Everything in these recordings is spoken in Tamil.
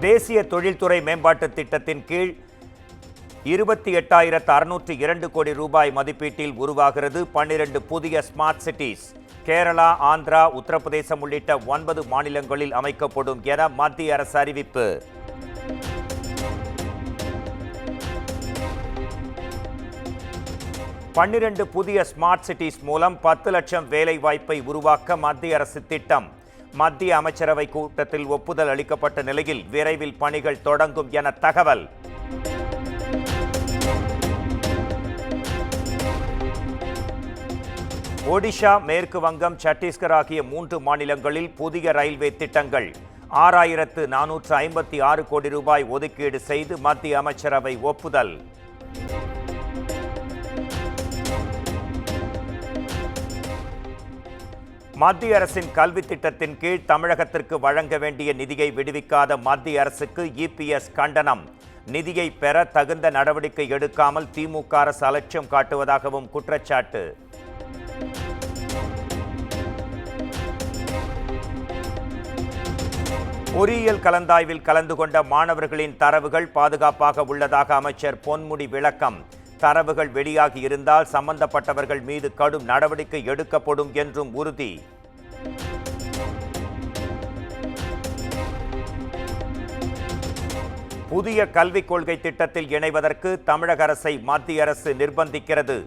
தேசிய தொழில்துறை மேம்பாட்டு திட்டத்தின் கீழ் 28,602 கோடி ரூபாய் மதிப்பீட்டில் உருவாகிறது 12 புதிய ஸ்மார்ட் சிட்டிஸ். கேரளா, ஆந்திரா, உத்தரப்பிரதேசம் உள்ளிட்ட 9 மாநிலங்களில் அமைக்கப்படும் என மத்திய அரசு அறிவிப்பு. பன்னிரண்டு புதிய ஸ்மார்ட் சிட்டிஸ் மூலம் 10 லட்சம் வேலை வாய்ப்பை உருவாக்க மத்திய அரசு திட்டம். மத்திய அமைச்சரவை கூட்டத்தில் ஒப்புதல் அளிக்கப்பட்ட நிலையில் விரைவில் பணிகள் தொடங்கும் என தகவல். ஒடிஷா, மேற்கு வங்கம், சத்தீஸ்கர் ஆகிய 3 மாநிலங்களில் புதிய ரயில்வே திட்டங்கள் 6,456 கோடி ரூபாய் ஒதுக்கீடு செய்து மத்திய அமைச்சரவை ஒப்புதல். மத்திய அரசின் கல்வி திட்டத்தின் கீழ் தமிழகத்திற்கு வழங்க வேண்டிய நிதியை விடுவிக்காத மத்திய அரசுக்கு இபிஎஸ் கண்டனம். நிதியை பெற தகுந்த நடவடிக்கை எடுக்காமல் திமுக அரசு அலட்சியம் காட்டுவதாகவும் குற்றச்சாட்டு. பொறியியல் கலந்தாய்வில் கலந்து கொண்ட மாணவர்களின் தரவுகள் பாதுகாப்பாக உள்ளதாக அமைச்சர் பொன்முடி விளக்கம். தரவுகள் வெளியாகி இருந்தால் சம்பந்தப்பட்டவர்கள் மீது கடும் நடவடிக்கை எடுக்கப்படும் என்றும் உறுதி. புதிய கல்விக் கொள்கை திட்டத்தில் இணைவதற்கு தமிழக அரசை மத்திய அரசு நிர்பந்திக்கிறது.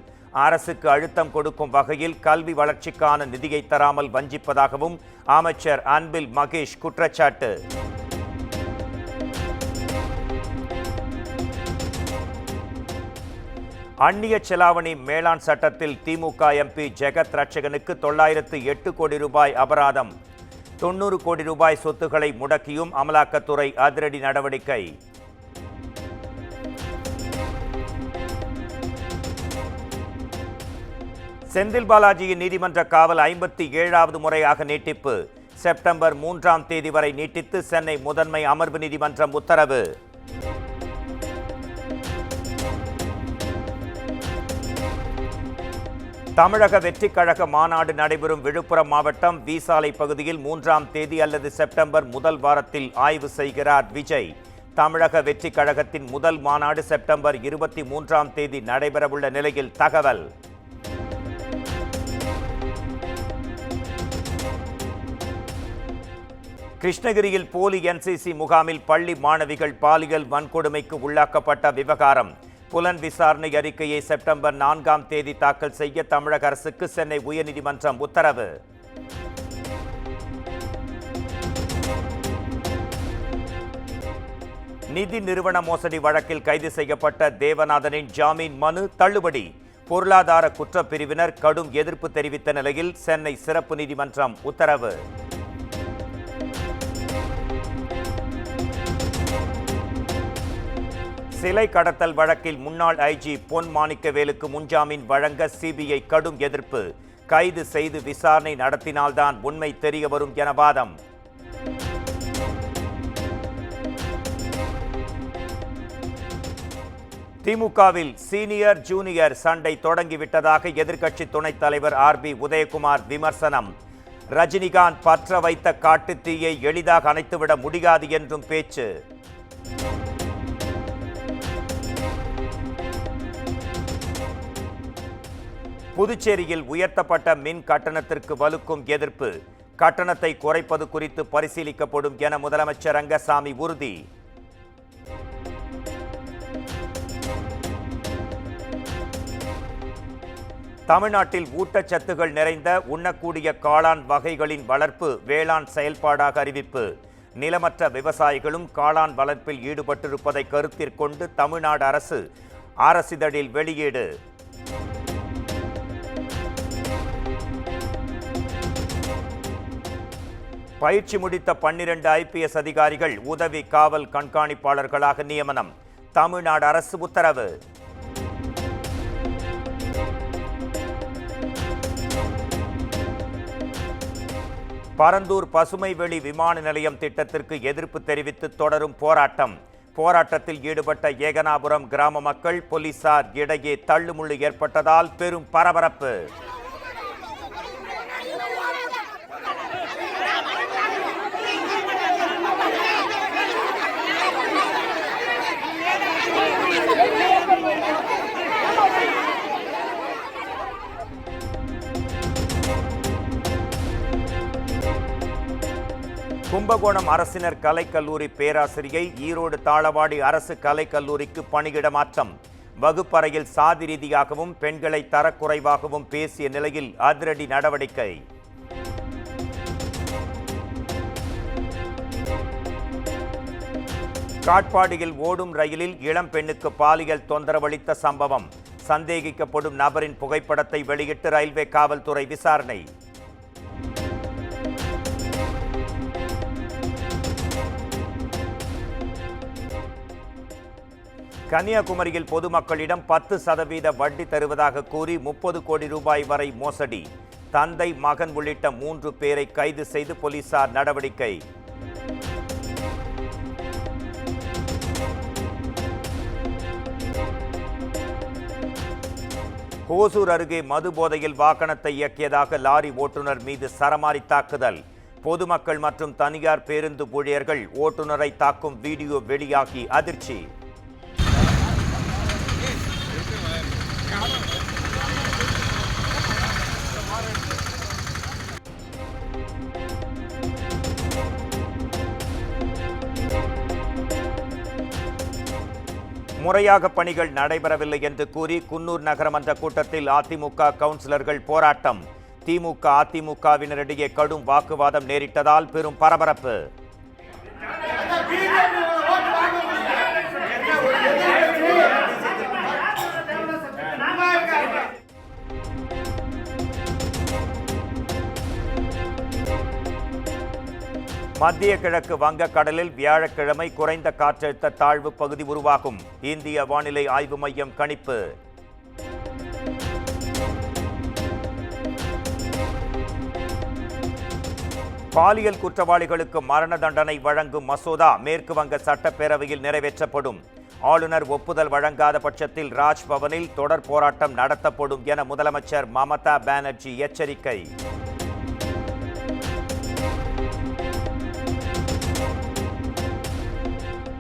அரசுக்கு அழுத்தம் கொடுக்கும் வகையில் கல்வி வளர்ச்சிக்கான நிதியை தராமல் வஞ்சிப்பதாகவும் அமைச்சர் அன்பில் மகேஷ் குற்றச்சாட்டு. அந்நிய செலாவணி மேலாண் சட்டத்தில் திமுக எம்பி ஜெகத் ரட்சகனுக்கு 908 கோடி ரூபாய் அபராதம். 90 கோடி ரூபாய் சொத்துக்களை முடக்கியும் அமலாக்கத்துறை அதிரடி நடவடிக்கை. செந்தில் பாலாஜியின் நீதிமன்ற காவல் 57வது முறையாக நீட்டிப்பு. செப்டம்பர் 3ஆம் தேதி வரை நீட்டித்து சென்னை முதன்மை அமர்வு நீதிமன்றம் உத்தரவு. தமிழக வெற்றிக் கழக மாநாடு நடைபெறும் விழுப்புரம் மாவட்டம் வீசாலை பகுதியில் 3ஆம் தேதி அல்லது செப்டம்பர் முதல் வாரத்தில் ஆய்வு செய்கிறார் விஜய். தமிழக வெற்றிக் கழகத்தின் முதல் மாநாடு செப்டம்பர் 23ஆம் தேதி நடைபெறவுள்ள நிலையில் தகவல். கிருஷ்ணகிரியில் போலி என்சிசி முகாமில் பள்ளி மாணவிகள் பாலியல் வன்கொடுமைக்கு உள்ளாக்கப்பட்ட விவகாரம். புலன் விசாரணை அறிக்கையை செப்டம்பர் 4ஆம் தேதி தாக்கல் செய்ய தமிழக அரசுக்கு சென்னை உயர்நீதிமன்றம் உத்தரவு. நிதி நிறுவன மோசடி வழக்கில் கைது செய்யப்பட்ட தேவநாதனின் ஜாமீன் மனு தள்ளுபடி. பொருளாதார குற்றப்பிரிவினர் கடும் எதிர்ப்பு தெரிவித்த நிலையில் சென்னை சிறப்பு நீதிமன்றம் உத்தரவு. சிலை கடத்தல் வழக்கில் முன்னாள் ஐஜி பொன் மாணிக்கவேலுக்கு முன்ஜாமீன் வழங்க சிபிஐ கடும் எதிர்ப்பு. கைது செய்து விசாரணை நடத்தினால்தான் உண்மை தெரிய வரும் என வாதம். திமுகவில் சீனியர் ஜூனியர் சண்டை தொடங்கிவிட்டதாக எதிர்க்கட்சி துணைத் தலைவர் ஆர்பி உதயகுமார் விமர்சனம். ரஜினிகாந்த் பற்ற வைத்த காட்டுத்தீயை எளிதாக அணைத்துவிட முடியாது என்றும் பேச்சு. புதுச்சேரியில் உயர்த்தப்பட்ட மின் கட்டணத்திற்கு வலுக்கும் எதிர்ப்பு. கட்டணத்தை குறைப்பது குறித்து பரிசீலிக்கப்படும் என முதலமைச்சர் ரங்கசாமி உறுதி. தமிழ்நாட்டில் ஊட்டச்சத்துகள் நிறைந்த உண்ணக்கூடிய காளான் வகைகளின் வளர்ப்பு வேளாண் செயல்பாடாக அறிவிப்பு. நிலமற்ற விவசாயிகளும் காளான் வளர்ப்பில் ஈடுபட்டிருப்பதை கருத்தில் கொண்டு தமிழ்நாடு அரசு அரசிதழில் வெளியீடு. பயிற்சி முடித்த 12 ஐபிஎஸ் அதிகாரிகள் உதவி காவல் கண்காணிப்பாளர்களாக நியமனம். தமிழ்நாடு அரசு உத்தரவு. பரந்தூர் பசுமைவெளி விமான நிலையம் திட்டத்திற்கு எதிர்ப்பு தெரிவித்து தொடரும் போராட்டம். போராட்டத்தில் ஈடுபட்ட ஏகனாபுரம் கிராம மக்கள் போலீசார் இடையே தள்ளுமுள்ளு ஏற்பட்டதால் பெரும் பரபரப்பு. கும்பகோணம் அரசினர் கலைக்கல்லூரி பேராசிரியை ஈரோடு தாளவாடி அரசு கலைக்கல்லூரிக்கு பணியிட மாற்றம். வகுப்பறையில் சாதி ரீதியாகவும் பெண்களை தரக்குறைவாகவும் பேசிய நிலையில் அதிரடி நடவடிக்கை. காட்பாடியில் ஓடும் ரயிலில் இளம் பெண்ணுக்கு பாலியல் தொந்தரவளித்த சம்பவம். சந்தேகிக்கப்படும் நபரின் புகைப்படத்தை வெளியிட்டு ரயில்வே காவல்துறை விசாரணை. கன்னியாகுமரியில் பொதுமக்களிடம் 10% வட்டி தருவதாக கூறி 30 கோடி ரூபாய் வரை மோசடி. தந்தை, மகன் உள்ளிட்ட 3 பேரை கைது செய்து போலீசார் நடவடிக்கை. ஓசூர் அருகே மது போதையில் வாகனத்தை இயக்கியதாக லாரி ஓட்டுநர் மீது சரமாரி தாக்குதல். பொதுமக்கள் மற்றும் தனியார் பேருந்து ஊழியர்கள் ஓட்டுநரை தாக்கும் வீடியோ வெளியாகி அதிர்ச்சி. முறையாக பணிகள் நடைபெறவில்லை என்று கூறி குன்னூர் நகரமன்ற கூட்டத்தில் அதிமுக கவுன்சிலர்கள் போராட்டம். திமுக அதிமுகவினரிடையே கடும் வாக்குவாதம் நேரிட்டதால் பெரும் பரபரப்பு. மத்திய கிழக்கு வங்கக்கடலில் வியாழக்கிழமை குறைந்த காற்றழுத்த தாழ்வு பகுதி உருவாகும். இந்திய வானிலை ஆய்வு மையம் கணிப்பு. பாலியல் குற்றவாளிகளுக்கு மரண தண்டனை வழங்கும் மசோதா மேற்கு வங்க சட்டப்பேரவையில் நிறைவேற்றப்படும். ஆளுநர் ஒப்புதல் வழங்காத பட்சத்தில் ராஜ்பவனில் தொடர் போராட்டம் நடத்தப்படும் என முதலமைச்சர் மமதா பானர்ஜி எச்சரிக்கை.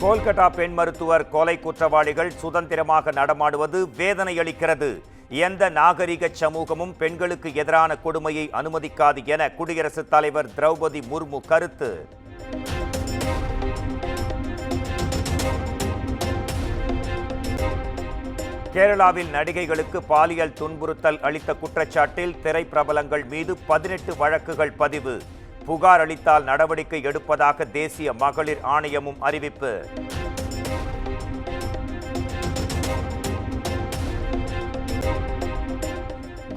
கோல்கட்டா பெண் மருத்துவர் கொலை குற்றவாளிகள் சுதந்திரமாக நடமாடுவது வேதனை அளிக்கிறது. எந்த நாகரிக சமூகமும் பெண்களுக்கு எதிரான கொடுமையை அனுமதிக்காது என குடியரசுத் தலைவர் திரௌபதி முர்மு கருத்து. கேரளாவில் நடிகைகளுக்கு பாலியல் துன்புறுத்தல் அளித்த குற்றச்சாட்டில் திரைப்பிரபலங்கள் மீது 18 வழக்குகள் பதிவு. புகார் அளித்தால் நடவடிக்கை எடுப்பதாக தேசிய மகளிர் ஆணையமும் அறிவிப்பு.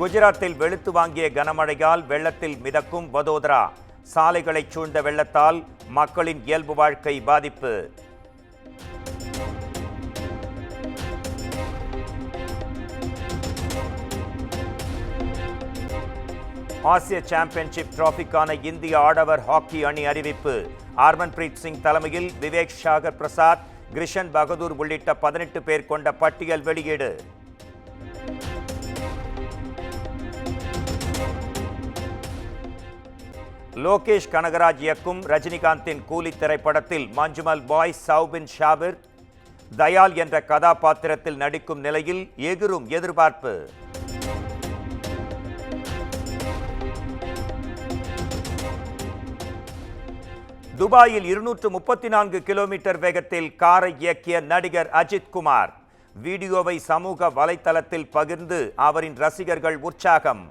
குஜராத்தில் வெளுத்து வாங்கிய கனமழையால் வெள்ளத்தில் மிதக்கும் வதோதரா. சாலைகளை சூழ்ந்த வெள்ளத்தால் மக்களின் இயல்பு வாழ்க்கை பாதிப்பு. ஆசிய சாம்பியன்ஷிப் டிராபிக்கான இந்திய ஆடவர் ஹாக்கி அணி அறிவிப்பு. ஹர்மன்பிரீத் சிங் தலைமையில் விவேக் சாகர் பிரசாத், கிருஷன் பகதூர் உள்ளிட்ட 18 பேர் கொண்ட பட்டியல் வெளியீடு. லோகேஷ் கனகராஜ் இயக்கும் ரஜினிகாந்தின் கூலி திரைப்படத்தில் மஞ்சுமல் பாய், சௌபின் ஷாபிர், தயால் என்ற கதாபாத்திரத்தில் நடிக்கும் நிலையில் எகிரும் எதிர்பார்ப்பு. துபாயில் 234 கிலோமீட்டர் வேகத்தில் காரை இயக்கிய நடிகர் அஜித் குமார். வீடியோவை சமூக வலைத்தளத்தில் பகிர்ந்து அவரின் ரசிகர்கள் உற்சாகம்.